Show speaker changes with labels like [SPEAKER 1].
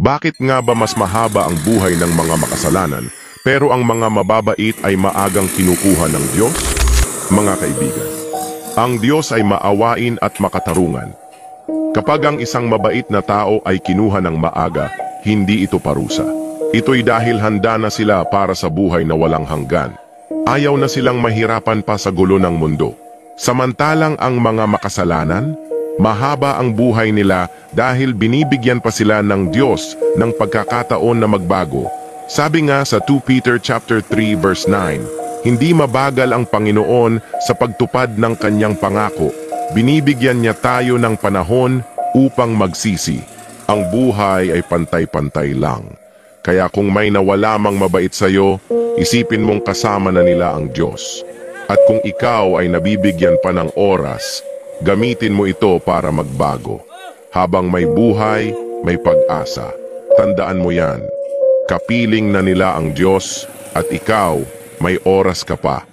[SPEAKER 1] Bakit nga ba mas mahaba ang buhay ng mga makasalanan, pero ang mga mababait ay maagang kinukuha ng Diyos? Mga kaibigan, ang Diyos ay maawain at makatarungan. Kapag ang isang mabait na tao ay kinuha ng maaga, hindi ito parusa. Ito'y dahil handa na sila para sa buhay na walang hanggan. Ayaw na silang mahirapan pa sa gulo ng mundo. Samantalang ang mga makasalanan, mahaba ang buhay nila dahil binibigyan pa sila ng Diyos ng pagkakataon na magbago. Sabi nga sa 2 Peter chapter 3 verse 9, hindi mabagal ang Panginoon sa pagtupad ng kanyang pangako. Binibigyan niya tayo ng panahon upang magsisi. Ang buhay ay pantay-pantay lang. Kaya kung may nawala mang mabait sa iyo, isipin mong kasama na nila ang Diyos. At kung ikaw ay nabibigyan pa ng oras, gamitin mo ito para magbago. Habang may buhay, may pag-asa. Tandaan mo yan. Kapiling na nila ang Diyos at ikaw, may oras ka pa.